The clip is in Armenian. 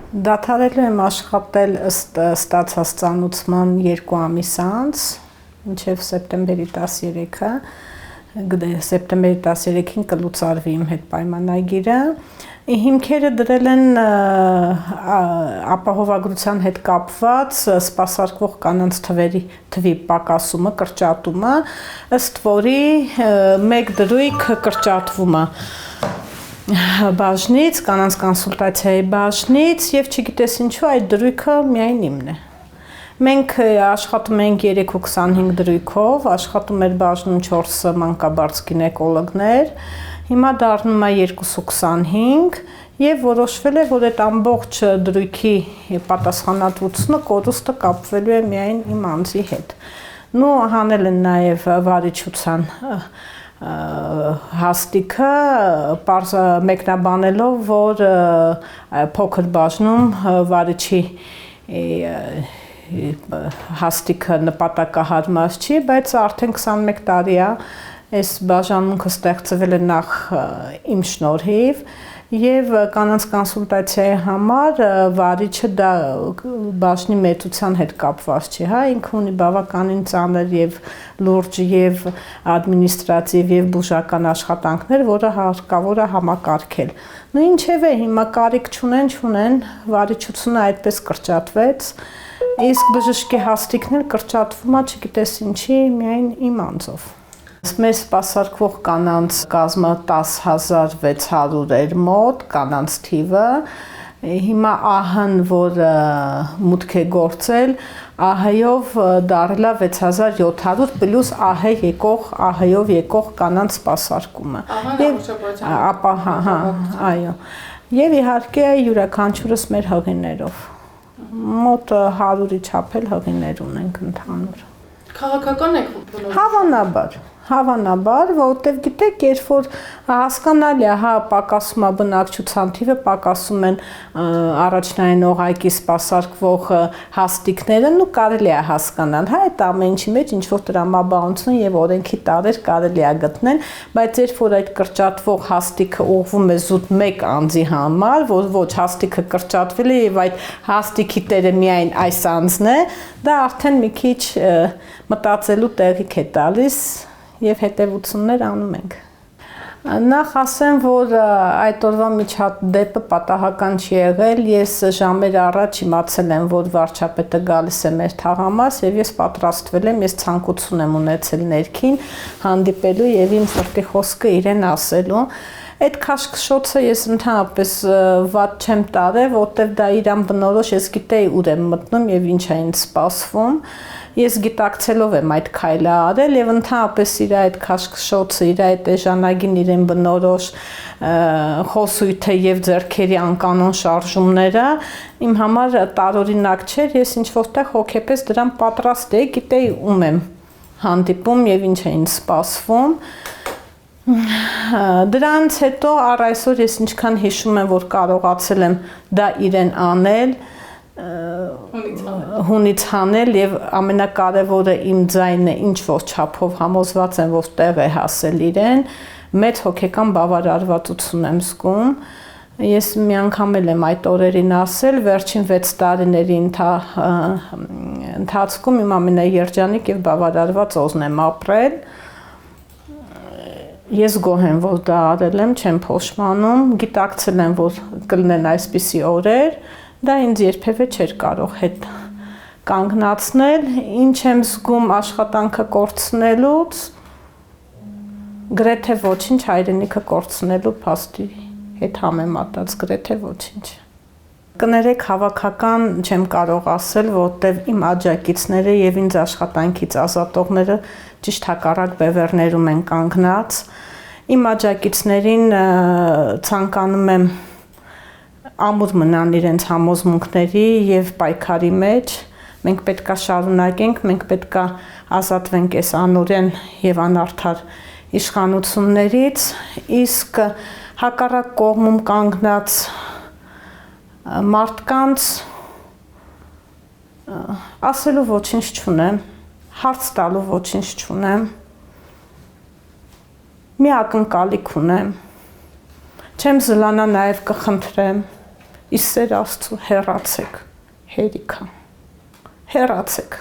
Դադարելու եմ աշխատել ըստ ստացած ծանուցման 2 ամիս անց, մինչև սեպտեմբերի 13-ը, սեպտեմբերի 13-ին կլուծարվի իմ հետ պայմանագիրը։ Հիմքերը դրել են ապահովագրության հետ կապված սպասարկվող կանանց թվի պակասումը, կրճատումը, ըստ որի մեկ դրույք կրճատվում է բաժնից, կանանց կոնսուլտացիայի բաժնից եւ չգիտես ինչու այդ դրույքը միայն իմն է։ Մենք աշխատում ենք 3.25 դրույքով, աշխատում էր բաժնում 4 մանկաբարձ գինեկոլոգներ, հիմա դառնում է 2.25 եւ որոշվել է, որ այդ ամբողջ դրույքի պատասխանատվությունը կորուստը կապվելու է միայն իմ անձի հետ։ Նու հանել են նաեւ վարիչության հաստիքը մեկնաբանելով, որ փոքր բաժնում վարիչի հաստիքը նպատակահարմար չի, բայց արդեն 21 տարի է այս բաժանմունքը ստեղծվել է նախ իմ շնորհիվ եւ կանանց կոնսուլտացիայի համար վարիչը դա բաժնի մեծության հետ կապված չի, հա, ինքը ունի բավականին ծանր եւ լուրջ եւ ադմինիստրատիվ եւ բուժական աշխատանքներ, որը հարկավոր է համակարգել։ Նու ինչեւ է հիմա կարիք չունեն, վարիչությունը այդպես կրճատվեց, իսկ բժշկի հաստիկն էլ կրճատվում է, չգիտես ինչի, միայն իմ անձով։ Մեզ սպասարկվող կանանց կազմը 10,600 էր մոտ, կանանց թիվը, հիմա ԱՀ-ն, որ մուտք է գործել, ԱՀ-ով դարել է 6700 պլյուս ԱՀ-ով եկող կանանց սպասարկումը։ Այո։ Եվ իհարկե յուրաքանչյուրս մեր հղիներով։ Մոտ 100-ի չափել հղիներ ունենք ընդհանուր։ Քաղաքական եք բնորոշ։ Հավանաբար, որովհետև գիտեք, երբ որ հասկանալի է, հա, պակասում է բնակչության թիվը, պակասում են առաջնային օղակի սպասարկվող հաստիկները, ու կարելի է հասկանալ, հա, այդ ամեն ինչի մեջ ինչ որ տրամաբանություն եւ օրենքի տարեր կարելի է գտնել, բայց երբ որ այդ կրճատվող հաստիկը ուղղվում է զուտ մեկ անձի համար, որ ոչ հաստիկը կրճատվել է եւ այդ հաստիկի տերը միայն այս անձն է, դա արդեն մի քիչ մտածելու տեղիք է տալիս եւ հետեւություններ անում ենք։ Նախ ասեմ, որ այդ օրվա միջադեպը պատահական չի եղել, ես ժամեր առաջ իմացել եմ, որ վարչապետը գալիս է մեր թաղամաս եւ ես պատրաստվել եմ, ես ցանկություն եմ ունեցել ներքին հանդիպելու եւ իմ սրտի խոսքը իրեն ասելու։ Այդ քաշքշոցը ես ընդհանրապես վատ չեմ տարել, որտեվ դա իրան բնորոշ, ես գիտեի ուր եմ մտնում եւ ինչ է ինձ սպասվում։ Ես գիտակցելով եմ այդ քայլը արել եւ ընդհանրապես իր այդ քաշքշոցը, իր այդ էժանագին իրեն բնորոշ խոսույթը եւ ձեռքերի անկանոն շարժումները իմ համար տարօրինակ չէր, ես ինչ որտեղ հոգեպես դրան պատրաստ էի, գիտեի ում եմ հանդիպում եւ ինչ է ինձ սպասվում։ Դրանից հետո առ այսօր ես ինչքան հիշում եմ, որ կարողացել եմ դա իրեն անել, հունից հանել եւ ամենակարևորը իմ ձայնը ինչ որ չափով համոզված եմ, որ տեղ է հասել իրեն, մեծ հոգեկան բավարարվածություն եմ զգում։ Ես մի անգամ եմ այդ օրերին ասել, վերջին 6 տարիների ընթացքում իմ ամենաերջանիկ եւ բավարարված օզն եմ ապրել։ Ես գոհ եմ, որ դա արել եմ, չեմ փոշմանում, գիտակցել եմ, որ կլինեն այսպիսի օրեր, դա ինձ երբևէ չէր կարող հետ կանգնացնել, ինչ եմ զգում աշխատանքը կորցնելուց, գրեթե ոչինչ հայրենիքը կորցնելու փաստի հետ համեմատած, գրեթե ոչինչ։ Կներեք, հավաքական չեմ կարող ասել, որտեվ իմ աջակիցները եւ ինձ աշխատանքից ազատողները ճիշտ հակառակ բևեռներում են կանգնած։ Իմ աջակիցներին ցանկանում եմ ամուր մնան իրենց համոզմունքների եւ պայքարի մեջ։ Մենք պետքա շարունակենք, մենք պետքա ազատվենք այս անօրեն եւ անարդար իշխանություններից, իսկ հակառակ կողմում կանգնած մարդկանց ասելու ոչինչ չունեմ, հարց տալու ոչինչ չունեմ, մի ակնկալիք ունեմ, չեմ զլանա նաև կխնդրեմ, Իսկ Սեր Աստծո հեռացեք, հերիքա։ Հեռացեք։